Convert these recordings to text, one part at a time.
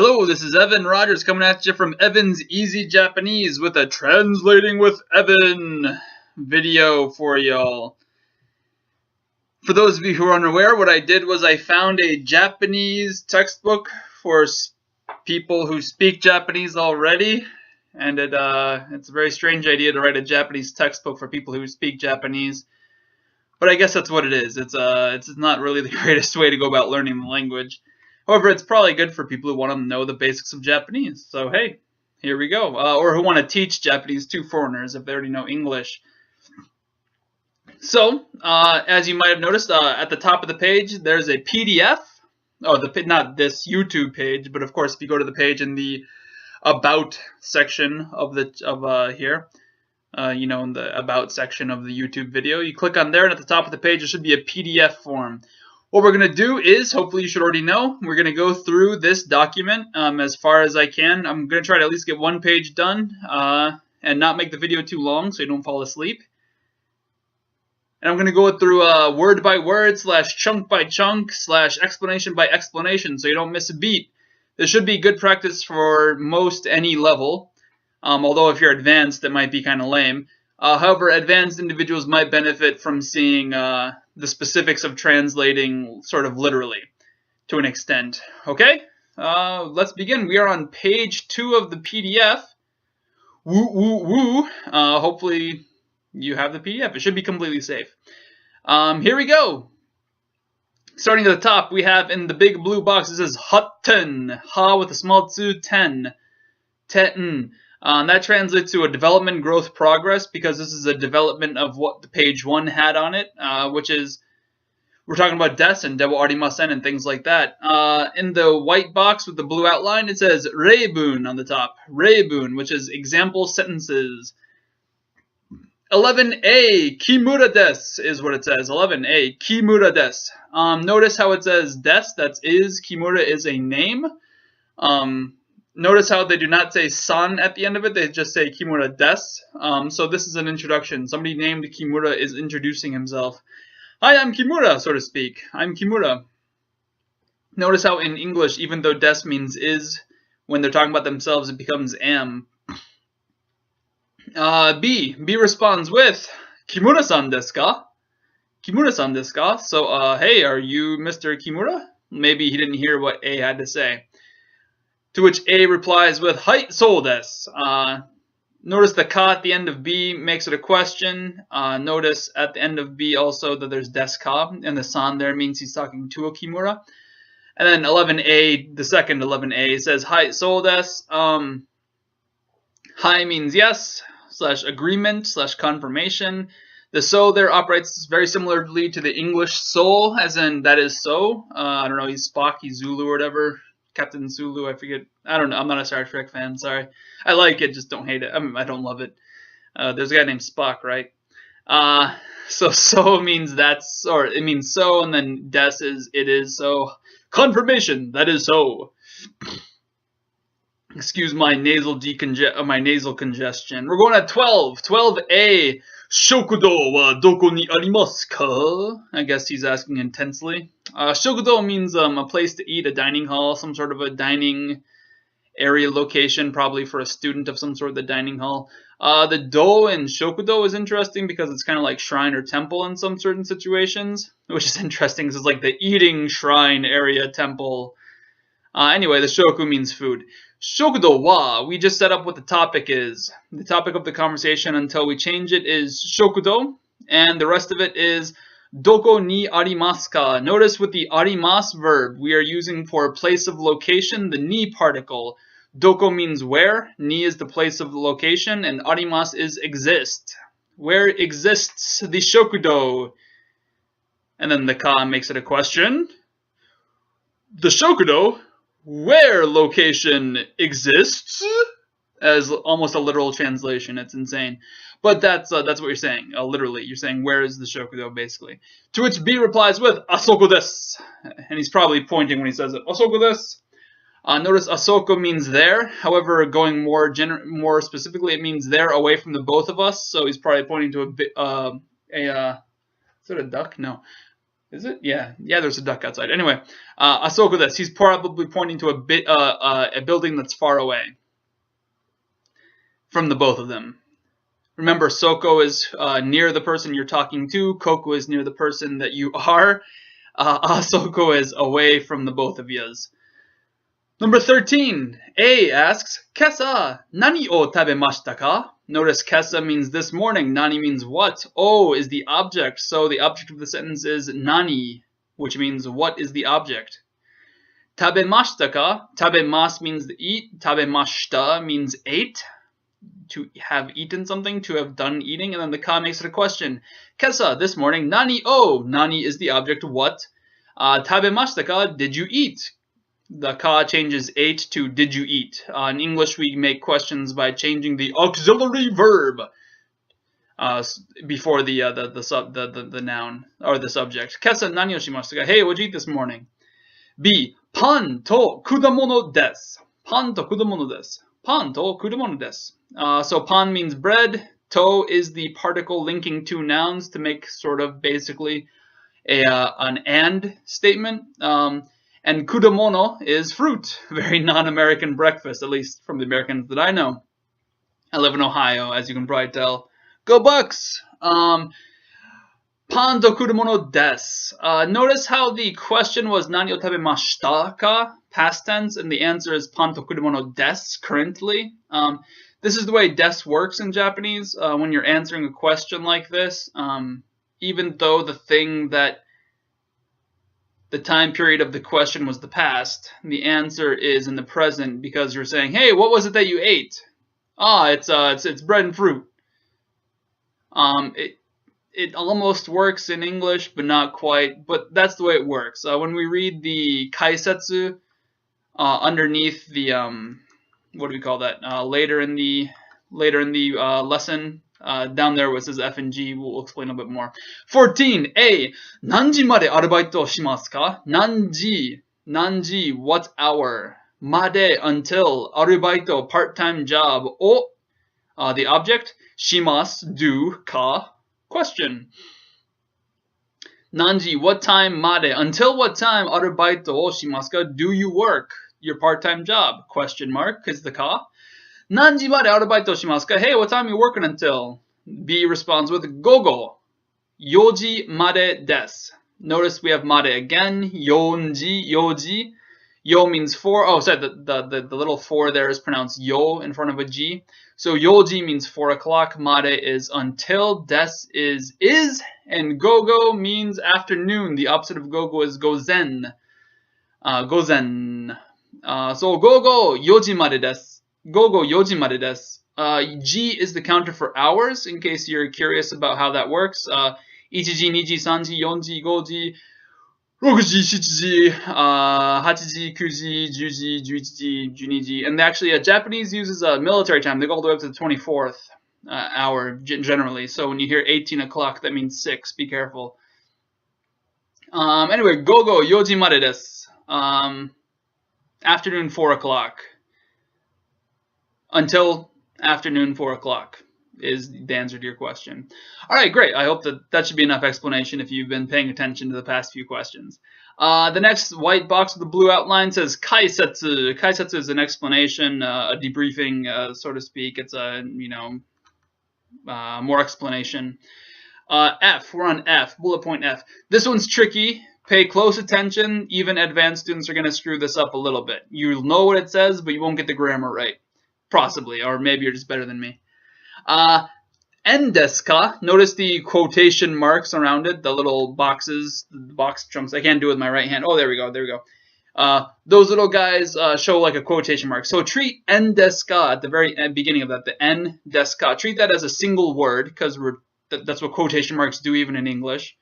Hello, this is Evan Rogers coming at you from Evan's Easy Japanese with a Translating with Evan video for y'all. For those of you who are unaware, what I did was I found a Japanese textbook for people who speak Japanese already, and it's a very strange idea to write a Japanese textbook for people who speak Japanese, but I guess that's what it is. It's not really the greatest way to go about learning the language. However, it's probably good for people who want to know the basics of Japanese. So, hey, here we go. Or who want to teach Japanese to foreigners if they already know English. So, as you might have noticed, at the top of the page, there's a PDF. Oh, not this YouTube page, but of course, if you go to the page in the About section of here, in the About section of the YouTube video, you click on there, and at the top of the page, there should be a PDF form. What we're going to do is, hopefully you should already know, we're going to go through this document as far as I can. I'm going to try to at least get one page done and not make the video too long so you don't fall asleep. And I'm going to go through word by word / chunk by chunk / explanation by explanation so you don't miss a beat. This should be good practice for most any level, although if you're advanced it might be kind of lame. However, advanced individuals might benefit from seeing the specifics of translating sort of literally to an extent. Okay, let's begin. We are on page 2 of the PDF. Woo, woo, woo. Hopefully you have the PDF. It should be completely safe. Here we go. Starting at the top, we have in the big blue box, it says Hatten. Ha with a small tsu, ten. Ten. That translates to a development, growth, progress, because this is a development of what the page 1 had on it, which is, we're talking about des and dewa arimasen and things like that. In the white box with the blue outline, it says reibun on the top. Reibun, which is example sentences. 11a, kimura des, is what it says. 11a, kimura des. Notice how it says des, that's is, kimura is a name. Notice how they do not say san at the end of it, they just say Kimura des. So this is an introduction. Somebody named Kimura is introducing himself. Hi, I'm Kimura, so to speak. I'm Kimura. Notice how in English, even though des means is, when they're talking about themselves, it becomes am. B responds with Kimura-san desu ka? Kimura-san desu ka? So, hey, are you Mr. Kimura? Maybe he didn't hear what A had to say. To which A replies with, Hai, so desu. Notice the ka at the end of B makes it a question. Notice at the end of B also that there's desu ka, and the san there means he's talking to a Kimura. And then 11a, the second 11a, says, Hai, so desu. Hai means yes, / agreement, / confirmation. The so there operates very similarly to the English so, as in that is so. I don't know, he's Spock, he's Zulu or whatever. Captain Sulu, I forget. I don't know. I'm not a Star Trek fan. Sorry. I like it, just don't hate it. I don't love it. There's a guy named Spock, right? So means that's, or it means so, and then des is it is so. Confirmation, that is so. Excuse my nasal congestion. We're going at 12. 12a. Shokudo wa doko ni arimasu ka? I guess he's asking intensely. Shokudo means a place to eat, a dining hall, some sort of a dining area location, probably for a student of some sort, the dining hall. The do in shokudo is interesting because it's kind of like shrine or temple in some certain situations, which is interesting because it's like the eating shrine area temple. Anyway, the shoku means food. Shokudo wa, we just set up what the topic is. The topic of the conversation until we change it is shokudo, and the rest of it is doko ni arimasu ka. Notice with the arimasu verb, we are using for place of location the ni particle. Doko means where, ni is the place of the location, and arimasu is exist. Where exists the shokudo? And then the ka makes it a question. The shokudo, where location exists, as almost a literal translation. It's insane, but that's what you're saying. Literally, you're saying where is the shokudo, basically. To which B replies with asoko desu, and he's probably pointing when he says it. Asoko desu. Notice asoko means there. However, going more specifically, it means there away from the both of us. So he's probably pointing to is it a duck? No. Is it? Yeah. Yeah, there's a duck outside. Anyway, Asoko desu. He's probably pointing to a building that's far away from the both of them. Remember, Soko is near the person you're talking to. Koko is near the person that you are. Asoko is away from the both of yous. Number 13. A asks, Kesa, nani o tabemashita ka? Notice kesa means this morning. Nani means what? O is the object. So the object of the sentence is nani, which means what is the object. Tabemashita ka? Tabemas means to eat. Tabemashita means ate. To have eaten something, to have done eating, and then the ka makes it a question. Kesa, this morning, nani o? Nani is the object, what? Tabemashita ka? Did you eat? The ka changes ate to did you eat. In English, we make questions by changing the auxiliary verb before the noun or the subject. Kesa nani o shimashita ka? Hey, what'd you eat this morning? B. Pan to kudamono desu. Pan to kudamono desu. Pan to kudamono desu. So pan means bread. To is the particle linking two nouns to make sort of basically an and statement. And kudamono is fruit. Very non-American breakfast, at least from the Americans that I know. I live in Ohio, as you can probably tell. Go Bucks! Pan to kudamono desu. Notice how the question was nani o tabemashita ka? Past tense, and the answer is pan to kudamono desu, currently. This is the way desu works in Japanese. When you're answering a question like this, even though the time period of the question was the past, the answer is in the present because you're saying, hey, what was it that you ate? It's bread and fruit. It almost works in English, but not quite. But that's the way it works. When we read the kaisetsu underneath the what do we call that? Later in the lesson, down there where it says F and G, we'll explain a bit more. 14. A. Nanji made arubaito shimasu ka? Nanji, what hour? Made, until. Arubaito, part-time job. O, the object. Shimasu, do. Ka, question. Nanji, what time? Made, until what time? Arubaito o shimasu ka? Do you work your part-time job? Question mark is the ka. Nanji made arubaito shimasu ka? Hey, what time are you working until? B responds with gogo. Yoji made desu. Notice we have made again. Yoji. Yo means 4. Oh, sorry, the little 4 there is pronounced yo in front of a G. So yoji means 4 o'clock. Made is until. Desu is. And gogo means afternoon. The opposite of gogo is gozen. Gozen. So gogo yoji made desu. Gogo yoji made desu. G is the counter for hours, in case you're curious about how that works. 1時、2時、3時、4時、5時、6時、7時、8時、9時、10時、11時、12時. And actually, Japanese uses military time. They go all the way up to the 24th hour, generally. So when you hear 18 o'clock, that means 6. Be careful. Anyway, gogo yoji made desu. Afternoon 4 o'clock. Until afternoon 4 o'clock is the answer to your question. All right, great. I hope that should be enough explanation if you've been paying attention to the past few questions. The next white box with the blue outline says kaisetsu. Kaisetsu is an explanation, a debriefing, so to speak. It's a, more explanation. F, we're on F, bullet point F. This one's tricky. Pay close attention. Even advanced students are going to screw this up a little bit. You'll know what it says, but you won't get the grammar right. Possibly, or maybe you're just better than me. En desu ka? Notice the quotation marks around it, the little boxes, the box chunks. I can't do it with my right hand. Oh, there we go. Those little guys show like a quotation mark. So treat en desu ka at the very beginning of that, the en desu ka. Treat that as a single word, because that's what quotation marks do even in English.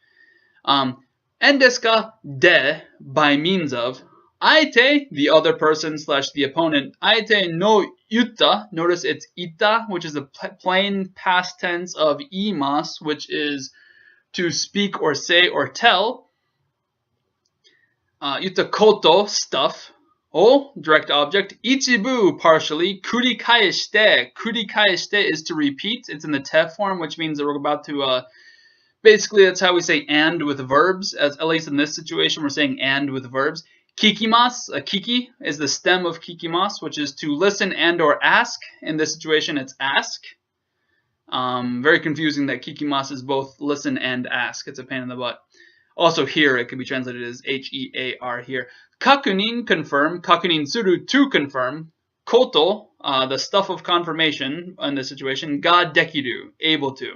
En desu ka? De, by means of. Aite, the other person / the opponent. Aite no yutta, notice it's ita, which is a plain past tense of imas, which is to speak or say or tell. Yutta koto, stuff. O, direct object. Ichibu, partially. Kurikaeshite. Kurikaeshite is to repeat. It's in the te form, which means that we're about to Basically, that's how we say and with verbs, as at least in this situation, we're saying and with verbs. Kikimasu, kiki is the stem of kikimasu, which is to listen and or ask. In this situation, it's ask. Very confusing that kikimasu is both listen and ask. It's a pain in the butt. Also here, it can be translated as H-E-A-R here. Kakunin, confirm. Kakunin suru, to confirm. Koto, the stuff of confirmation in this situation. Ga dekiru, able to.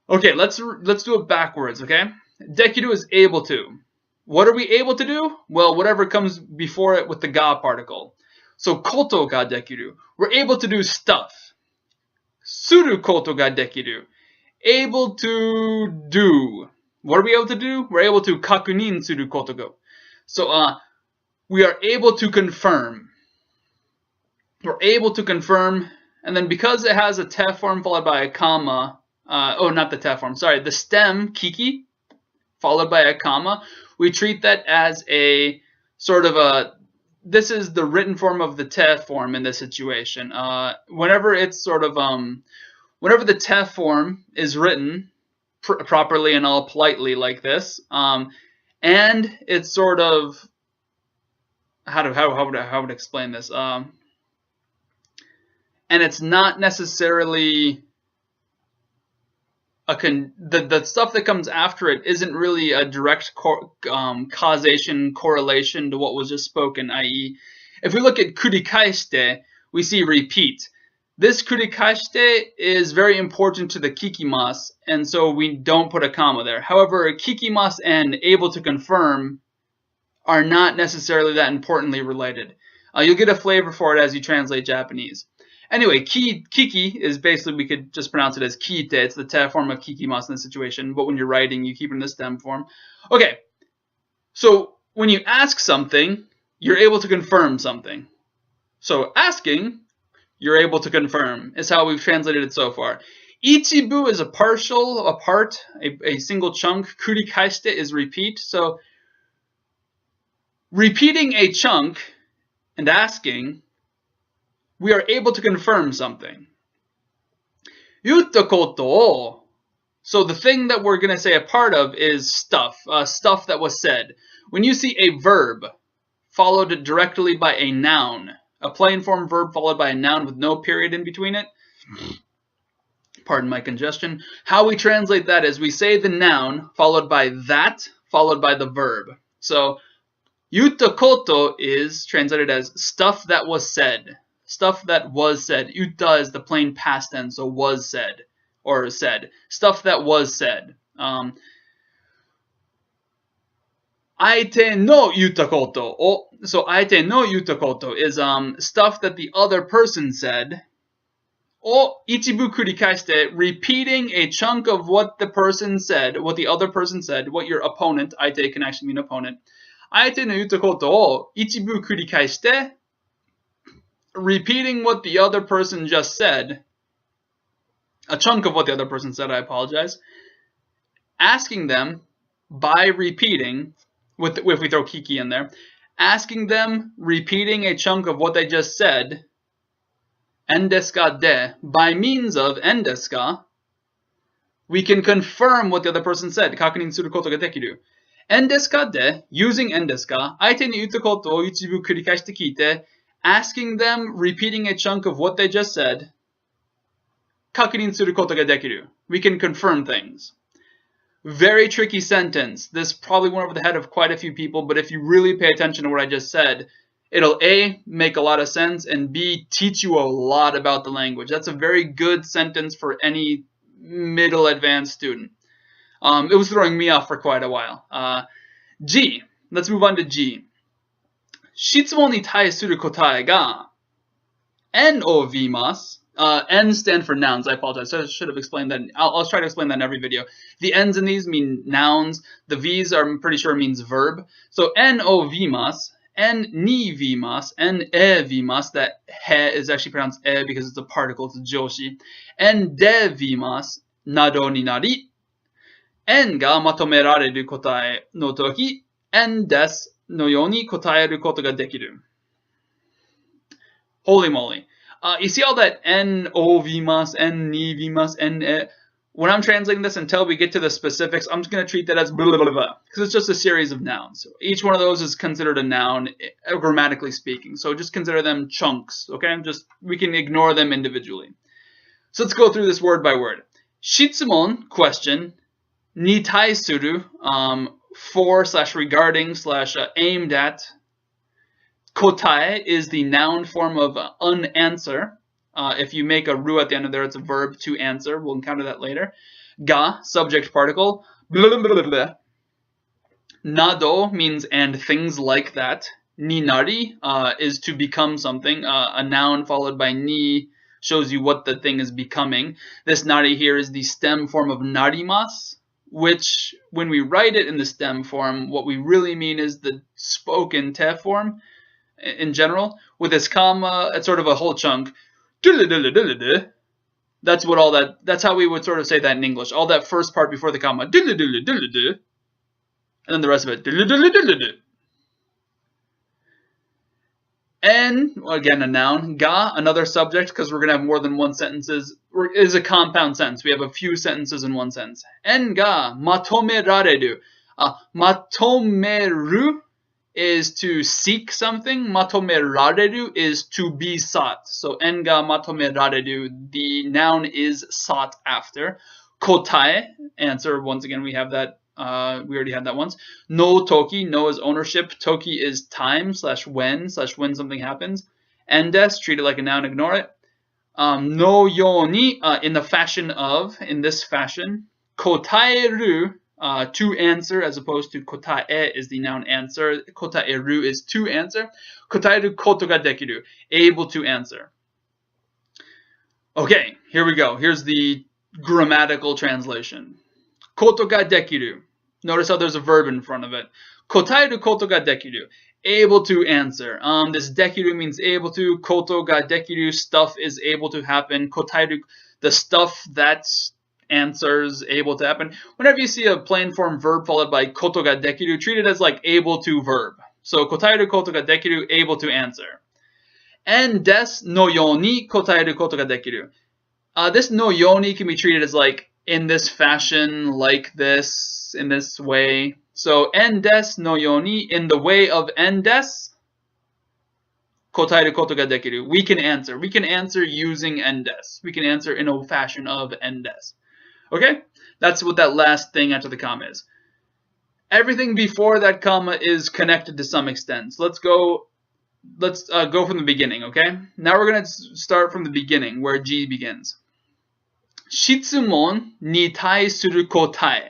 Okay, let's do it backwards, okay? Dekiru is able to. What are we able to do? Well, whatever comes before it with the ga particle. So koto ga dekiru. We're able to do stuff. Suru koto ga dekiru. Able to do. What are we able to do? We're able to kakunin suru koto go. So we are able to confirm. We're able to confirm, and then because it has a te form followed by a comma, not the te form, sorry, the stem, kiki, followed by a comma, we treat that as a sort of a, this is the written form of the te form in this situation. Whenever it's sort of, whenever the te form is written properly and all politely like this, and it's sort of, how would I explain this? And it's not necessarily the stuff that comes after it isn't really a direct causation correlation to what was just spoken, i.e., if we look at kurikaeshite, we see repeat. This kurikaeshite is very important to the kikimasu, and so we don't put a comma there. However, kikimasu and able to confirm are not necessarily that importantly related. You'll get a flavor for it as you translate Japanese. Anyway, kiki is basically, we could just pronounce it as kite. It's the te form of kikimasu in this situation, but when you're writing, you keep it in the stem form. Okay, so when you ask something, you're able to confirm something. So asking, you're able to confirm, is how we've translated it so far. Ichibu is a partial, a part, a single chunk. Kurikaeshite is repeat. So repeating a chunk and asking, we are able to confirm something. Yutta koto o. So the thing that we're going to say a part of is stuff, stuff that was said. When you see a verb followed directly by a noun, a plain form verb followed by a noun with no period in between it, pardon my congestion, how we translate that is we say the noun followed by that, followed by the verb. So yutta koto is translated as stuff that was said. Stuff that was said. Yutta is the plain past tense, so was said, or said. Stuff that was said. Aite no yutta koto. So aite no yutta koto is stuff that the other person said. O ichibu kurikaeshite, repeating a chunk of what the person said, what the other person said, what your opponent, aite can actually mean opponent. Aite no yutta koto o ichibu kurikaeshite, repeating what the other person just said, a chunk of what the other person said, I apologize, asking them by repeating, if we throw kiki in there, asking them, repeating a chunk of what they just said, en desu ka de, by means of en desu ka, we can confirm what the other person said, kakunin suru koto ga dekiru. En desu ka de, using en desu ka, aite ni yutta koto o ichibu kurikaeshite kiite, asking them, repeating a chunk of what they just said, kakunin suru koto ga dekiru. We can confirm things. Very tricky sentence. This probably went over the head of quite a few people, but if you really pay attention to what I just said, it'll A, make a lot of sense, and B, teach you a lot about the language. That's a very good sentence for any middle advanced student. It was throwing me off for quite a while. G. Let's move on to G. 質問に対する答えが N を言います。N stand for nouns. I apologize. I should have explained that. I'll try to explain that in every video. The N's in these mean nouns. The V's are, I'm pretty sure, means verb. So N を言います。N に言います。N へ言います。That he is actually pronounced e because it's a particle. It's a 助詞。N で言います。などになり。N がまとめられる答えのとき、N です。のように答えることができる。Holy moly. You see all that N を言います、N に言います、N When I'm translating this until we get to the specifics, I'm just going to treat that as blah, blah, blah, blah, because it's just a series of nouns. So each one of those is considered a noun, grammatically speaking. So just consider them chunks, okay? We can ignore them individually. So let's go through this word by word. Shitsumon, question. Ni taisuru, for/regarding/ aimed at. Kotae is the noun form of unanswer. If you make a ru at the end of there, it's a verb to answer. We'll encounter that later. Ga, subject particle. Blah, blah, blah. Nado means and things like that. Ninari is to become something. A noun followed by ni shows you what the thing is becoming. This nari here is the stem form of narimas, which when we write it in the stem form, what we really mean is the spoken te form in general. With this comma, it's sort of a whole chunk. That's what all that. That's how we would sort of say that in English. All that first part before the comma, and then the rest of it. En, again a noun. Ga, another subject, because we're gonna have more than one sentences. Is a compound sentence. We have a few sentences in one sentence. En ga matomerareru. Matomeru is to seek something. Matomerareru is to be sought. So en ga matomerareru, the noun is sought after. Kotae, answer. Once again, we have that. We already had that once. No toki, no is ownership. Toki is time / when something happens. Endes, treat it like a noun, ignore it. No yoni, in the fashion of, in this fashion. Kotaeru, to answer, as opposed to kotae is the noun answer. Kotaeru is to answer. Kotaeru koto ga dekiru, able to answer. Okay, here we go. Here's the grammatical translation. Koto ga dekiru. Notice how there's a verb in front of it. Kotaeru koto ga dekiru. Able to answer. This dekiru means able to. Koto ga dekiru, stuff is able to happen. Kotaeru, the stuff that answers, able to happen. Whenever you see a plain form verb followed by koto ga dekiru, treat it as like able to verb. So kotaeru koto ga dekiru, able to answer. And des no yoni kotaeru koto ga dekiru. This no yoni can be treated as like in this fashion, like this, in this way. So endes no yoni, in the way of endes, kotaeru koto ga dekiru. We can answer. We can answer using endes. We can answer in a fashion of endes. Okay? That's what that last thing after the comma is. Everything before that comma is connected to some extent. So let's go from the beginning, okay? Now we're going to start from the beginning, where G begins. Shitsumon ni taisuru kotae.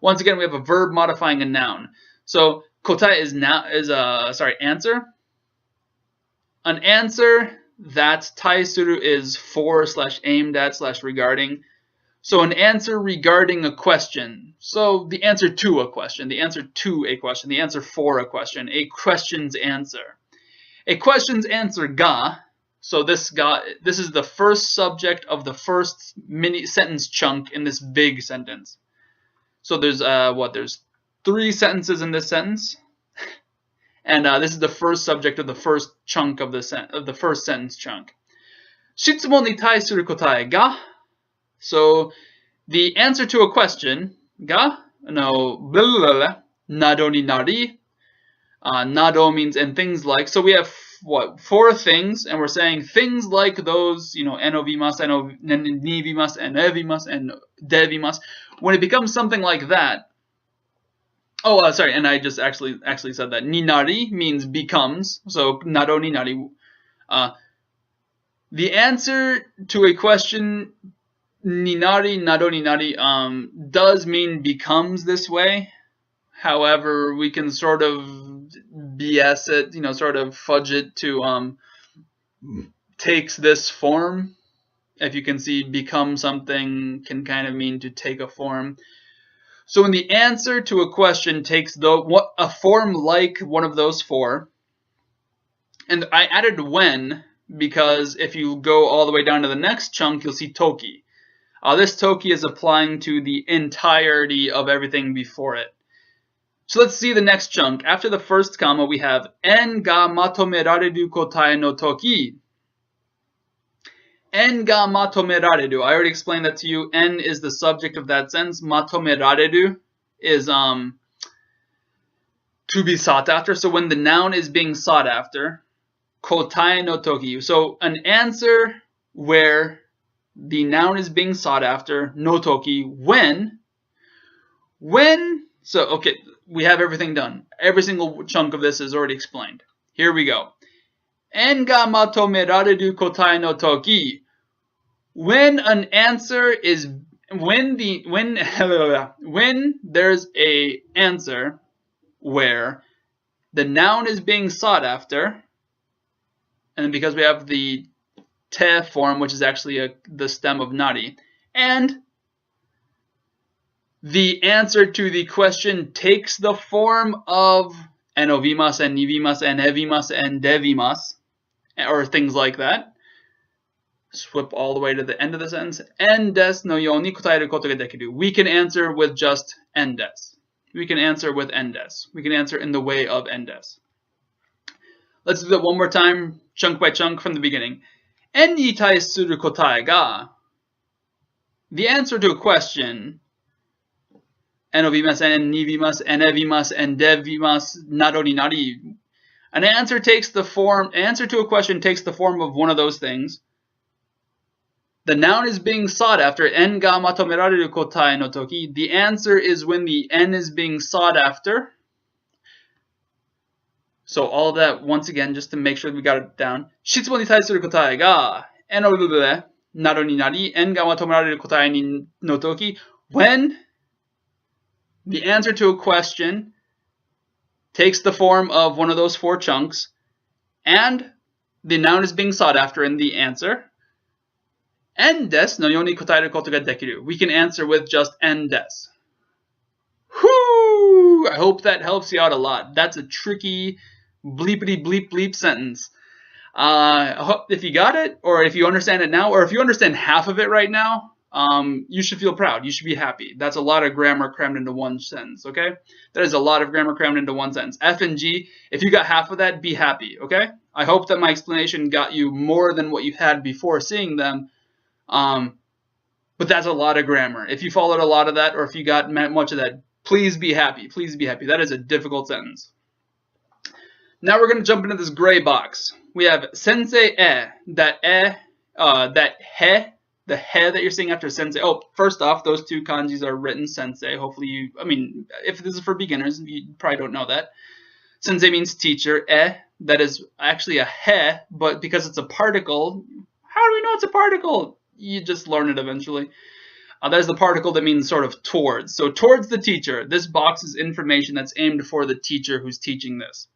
Once again, we have a verb modifying a noun. So kotae is answer. An answer that taisuru is for / aimed at / regarding. So an answer regarding a question. So the answer to a question, the answer to a question, the answer for a question, a question's answer. A question's answer ga. So this is the first subject of the first mini sentence chunk in this big sentence. So there's there's 3 sentences in this sentence, and this is the first subject of the first chunk of the first sentence chunk. Shitsumon ni taisuru kotae ga. So the answer to a question ga no blah, blah, blah, nado ni nari. Nado means and things like. So we have 4 things, and we're saying things like those, enovimasu, nivimasu, and evimasu, and devimasu. When it becomes something like that, sorry, and I just actually said that. Ninari means becomes, so nado ninari. The answer to a question, ninari, nado ninari, does mean becomes this way. However, we can sort of BS it, sort of fudge it to takes this form. If you can see, become something can kind of mean to take a form. So when the answer to a question takes a form like one of those 4, and I added when because if you go all the way down to the next chunk, you'll see toki. This toki is applying to the entirety of everything before it. So let's see the next chunk. After the first comma, we have en ga matomerareru kotae no toki. En ga matomerareru. I already explained that to you. En is the subject of that sentence. Matomerareru is to be sought after. So when the noun is being sought after, kotae no toki. So an answer where the noun is being sought after, no toki, when, so okay, we have everything done. Every single chunk of this is already explained. Here we go. En ga matomerareru kotae no toki. When an answer is, when there's a answer where the noun is being sought after, and because we have the te form, which is actually the stem of nari, and the answer to the question takes the form of enovimas and nivimas and evimas and devimas, or things like that. Swip all the way to the end of the sentence. En des no yoni kotaeru koto ga dekiru. We can answer with just en des. We can answer with en des. We can answer in the way of en des. Let's do that one more time, chunk by chunk from the beginning. En ni taisuru kotae ga. The answer to a question. Enovimas and nivimas and evimas and devimas nado ni nari. An answer to a question takes the form of one of those things. The noun is being sought after. En ga matomerareru kotae no toki. The answer is when the en is being sought after. So all of that once again, just to make sure we got it down. Shitsubon ni taisuru kotae ga en no nado ni nari. En ga matomerareru kotae no toki. When the answer to a question takes the form of one of those four chunks, and the noun is being sought after in the answer. En des no yoni kotaeru koto ga dekiru. We can answer with just en des. Whoo! I hope that helps you out a lot. That's a tricky bleepity bleep bleep sentence. I hope if you got it, or if you understand it now, or if you understand half of it right now, you should feel proud. You should be happy. That's a lot of grammar crammed into one sentence, okay? That is a lot of grammar crammed into one sentence. F and G, if you got half of that, be happy, okay? I hope that my explanation got you more than what you had before seeing them. But that's a lot of grammar. If you followed a lot of that, or if you got much of that, please be happy. Please be happy. That is a difficult sentence. Now we're going to jump into this gray box. We have sensei that he, the he that you're seeing after sensei. Oh, first off, those two kanjis are written sensei. Hopefully you, if this is for beginners, you probably don't know that. Sensei means teacher. That is actually a he, but because it's a particle, how do we know it's a particle? You just learn it eventually. That is the particle that means sort of towards. So towards the teacher. This box is information that's aimed for the teacher who's teaching this.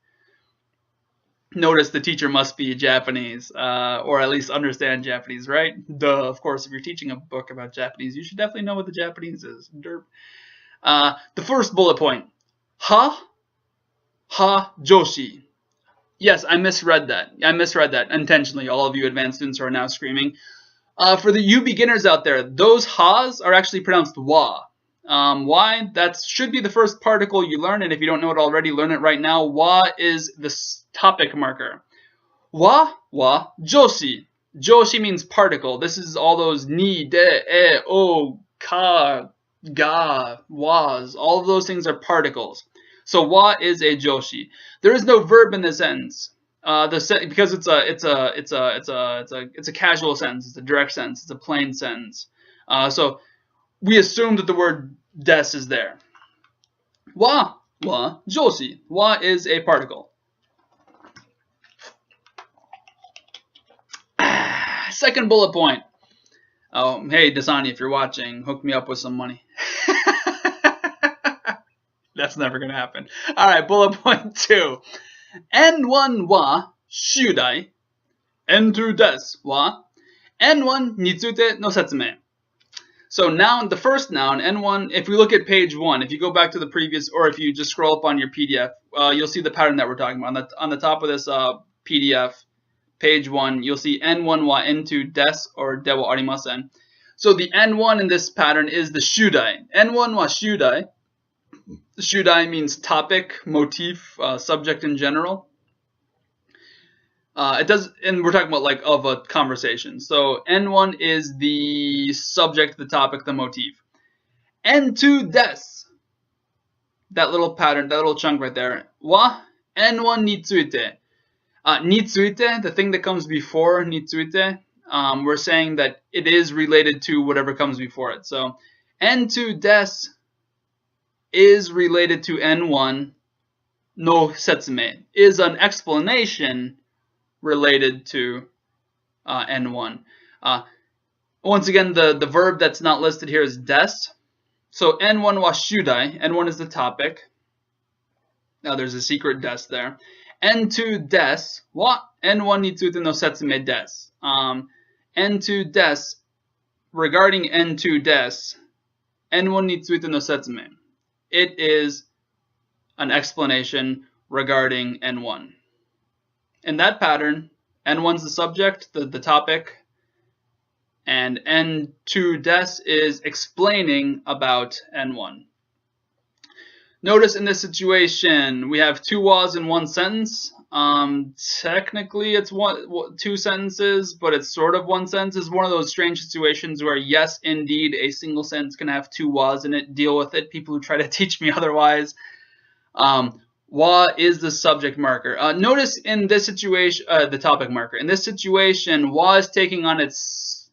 Notice the teacher must be Japanese, or at least understand Japanese, right? Duh, of course, if you're teaching a book about Japanese, you should definitely know what the Japanese is. Derp. The first bullet point. Ha joshi. Yes, I misread that. I misread that intentionally. All of you advanced students are now screaming. For the you beginners out there, those ha's are actually pronounced wa. Why? That should be the first particle you learn, and if you don't know it already, learn it right now. Wa is the topic marker. Wa, joshi. Joshi means particle. This is all those ni, de, e, o, ka, ga, was. All of those things are particles. So wa is a joshi. There is no verb in this sentence. Because it's a casual sentence. It's a direct sentence. It's a plain sentence. So we assume that the word des is there. Wa joshi. Wa is a particle. Second bullet point. Oh, hey Dasani, if you're watching, hook me up with some money. That's never gonna happen. All right, bullet point 2. N1 wa shudai. N2 des wa N1 ni tsute no setsumei. So noun, the first noun, N1, if we look at page 1, if you go back to the previous, or if you just scroll up on your PDF, you'll see the pattern that we're talking about. On the top of this PDF, page 1, you'll see N1 wa N2 des or de wa arimasen. So the N1 in this pattern is the shudai. N1 wa shudai. Shudai means topic, motif, subject in general. It does, and we're talking about like of a conversation. So N1 is the subject, the topic, the motif. N2 des, that little pattern, that little chunk right there. Wa N1 ni tsuite. Ni tsuite, the thing that comes before ni tsuite, we're saying that it is related to whatever comes before it. So N2 des is related to N1 no Setsumei, is an explanation related to N1. Once again, the verb that's not listed here is des. So N1 wa shudai. N1 is the topic. Now there's a secret des there. N2 des wa N1 ni tsute no setsumei des. N2 des, regarding N2 des, N1 ni tsute no setsumei. It is an explanation regarding N1. In that pattern, N1's the subject, the topic, and N2 des is explaining about N1. Notice in this situation, we have two was in one sentence. Technically, it's two sentences, but it's sort of one sentence. It's one of those strange situations where, yes, indeed, a single sentence can have two was in it. Deal with it. People who try to teach me otherwise. Wa is the subject marker. Notice in this situation, the topic marker. In this situation, wa is taking on its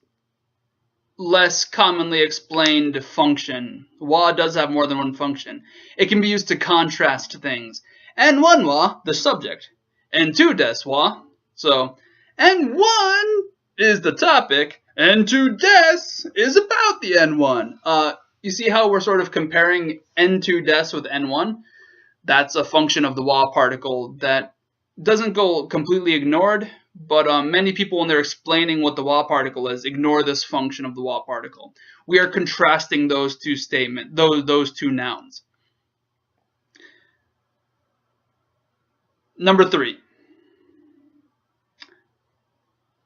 less commonly explained function. Wa does have more than one function. It can be used to contrast things. N1 wa, the subject. N2 des wa. So, N1 is the topic. N2 des is about the N1. You see how we're sort of comparing N2 des with N1? That's a function of the wa particle that doesn't go completely ignored, but many people, when they're explaining what the wa particle is, ignore this function of the wa particle. We are contrasting those two statements, those two nouns. Number 3.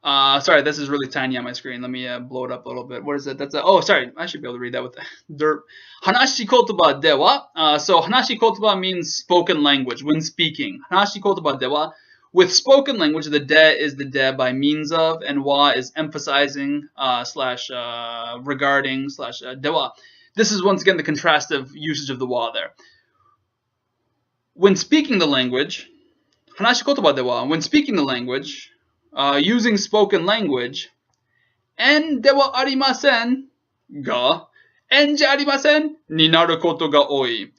Sorry, this is really tiny on my screen. Let me blow it up a little bit. What is it? That's oh, sorry. I should be able to read that with the derp. Hanashi kotoba dewa. So hanashi kotoba means spoken language when speaking. Hanashi kotoba dewa. With spoken language, the de is the de by means of, and wa is emphasizing slash regarding slash dewa. This is once again the contrastive usage of the wa there. When speaking the language, hanashi kotoba dewa. When speaking the language. Using spoken language, en dewa arimasen ga en ja arimasen ni naru koto ga oi.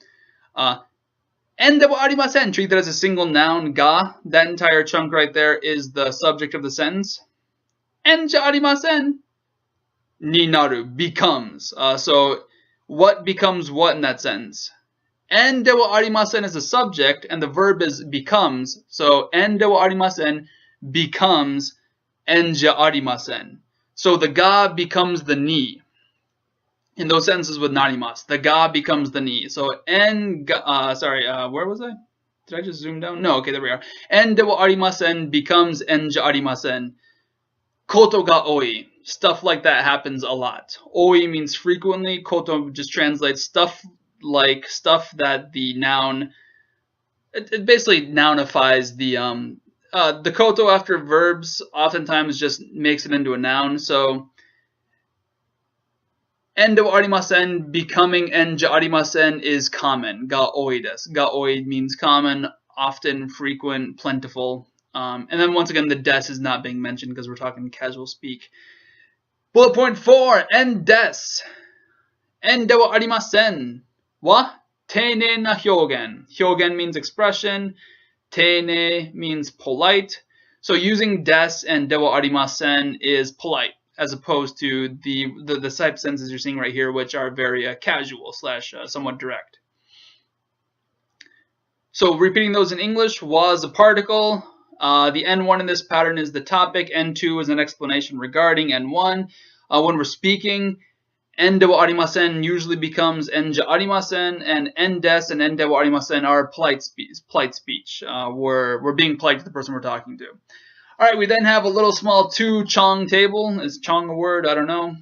En dewa arimasen, treat that as a single noun. Ga, that entire chunk right there is the subject of the sentence. En ja arimasen ni naru, becomes. So what becomes what in that sentence? En dewa arimasen is the subject, and the verb is becomes. So en dewa arimasen becomes en ja arimasen. So the ga becomes the ni. In those sentences with narimasu, the ga becomes the ni. So en ga, where was I? Did I just zoom down? No, okay, there we are. En de wa arimasen becomes en ja arimasen. Koto ga oi. Stuff like that happens a lot. Oi means frequently. Koto just translates stuff like stuff that the noun. It basically nounifies the koto after verbs oftentimes just makes it into a noun. So, en de wa arimasen becoming en ja arimasen is common. Ga oi desu. Ga oi means common, often, frequent, plentiful. And then once again, the des is not being mentioned because we're talking casual speak. Bullet point 4, en des. En de wa arimasen wa teine na hyogen. Hyogen means expression. Teine means polite. So using des and de wa arimasen is polite, as opposed to the type sentences you're seeing right here, which are very casual slash somewhat direct. So repeating those in English, wa is a particle. The N1 in this pattern is the topic. N2 is an explanation regarding N1. When we're speaking, en de wa arimasen usually becomes en ja arimasen, and en des and en de wa arimasen are polite speech. We're being polite to the person we're talking to. All right, we then have a little small 2 chong table. Is chong a word? I don't know.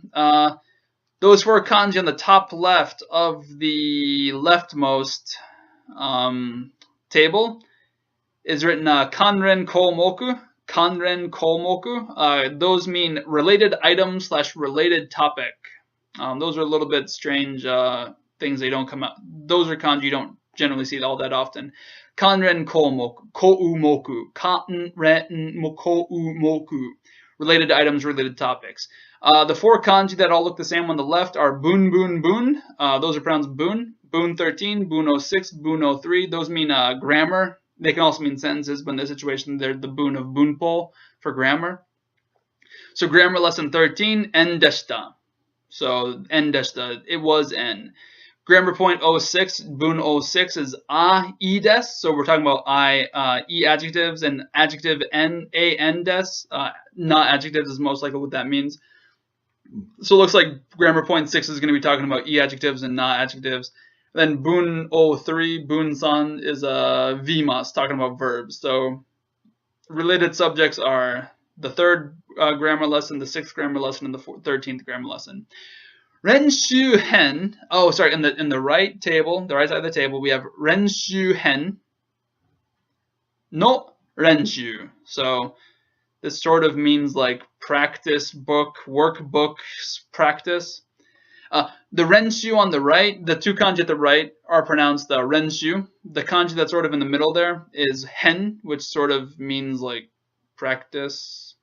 Those 4 kanji on the top left of the leftmost table is written kanren komoku. kanren komoku. Those mean related item / related topic. Those are a little bit strange things. They don't come out. Those are kanji you don't generally see all that often. Kanren komoku, koumoku, kanren koumoku. Related items, related topics. The 4 kanji that all look the same on the left are bun, bun, bun. Those are pronounced bun. Bun 13, bun 06, bun 03. Those mean grammar. They can also mean sentences, but in this situation, they're the bun of bunpo for grammar. So grammar lesson 13, en deshita. So en deshita, it was en. Grammar point 06, bun 06 is I des. So we're talking about e adjectives and adjective en des. Not adjectives is most likely what that means. So it looks like grammar point 6 is going to be talking about e adjectives and not adjectives. Then bun 03, bun san is vimas, talking about verbs. So related subjects are the 3rd grammar lesson, the 6th grammar lesson, and the 13th grammar lesson. Renshu hen. Oh, sorry. In the right table, the right side of the table, we have renshu hen no renshu. So this sort of means like practice book, workbook practice. The renshu on the right, the 2 kanji at the right are pronounced renshu. The kanji that's sort of in the middle there is hen, which sort of means like practice.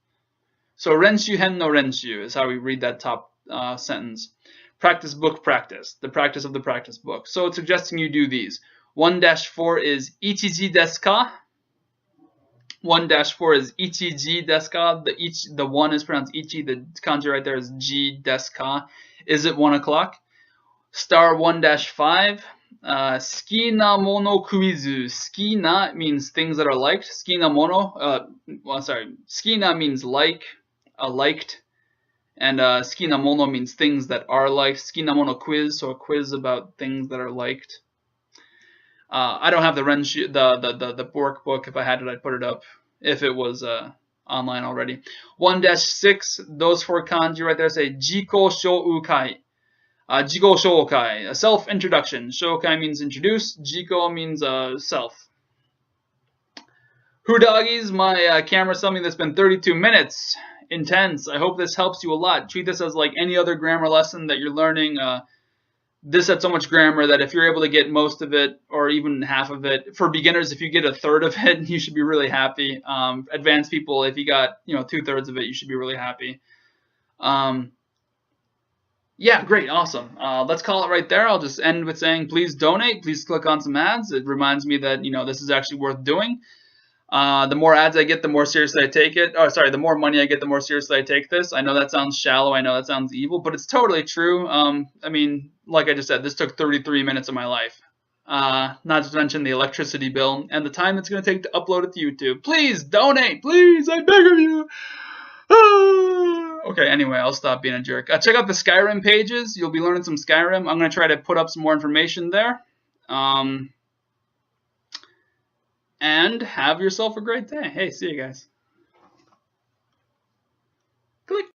So renshu hen no renshu is how we read that top sentence. Practice book practice, the practice of the practice book. So it's suggesting you do these. 1-4 is ichiji desu ka? 1-4 is ichiji desu ka? The 1 is pronounced ichi. The kanji right there is ji desu ka. Is it 1 o'clock? Star 1-5. Skina mono kuizu. Skina means things that are liked. Skina mono. Skina means like, liked. And skina mono means things that are liked. Skina mono quiz, so a quiz about things that are liked. I don't have the renshu, the workbook. If I had it, I'd put it up if it was online already. 1-6, those 4 kanji right there say jiko shoukai. Jiko shoukai, a self-introduction. Shoukai means introduce. Jiko means self. Hudagis, my camera's telling me that's been 32 minutes. Intense. I hope this helps you a lot. Treat this as like any other grammar lesson that you're learning. This had so much grammar that if you're able to get most of it or even half of it, for beginners, if you get 1/3 of it, you should be really happy. Advanced people, if you got 2/3 of it, you should be really happy. Yeah, great, awesome. Let's call it right there. I'll just end with saying, please donate. Please click on some ads. It reminds me that this is actually worth doing. The more ads I get, the more seriously I take it. Oh, sorry, the more money I get, the more seriously I take this. I know that sounds shallow. I know that sounds evil, but it's totally true. I mean, like I just said, this took 33 minutes of my life. Not to mention the electricity bill and the time it's going to take to upload it to YouTube. Please donate, please. I beg of you. Okay, anyway, I'll stop being a jerk. Check out the Skyrim pages. You'll be learning some Skyrim. I'm going to try to put up some more information there. And have yourself a great day. Hey, see you guys. Click.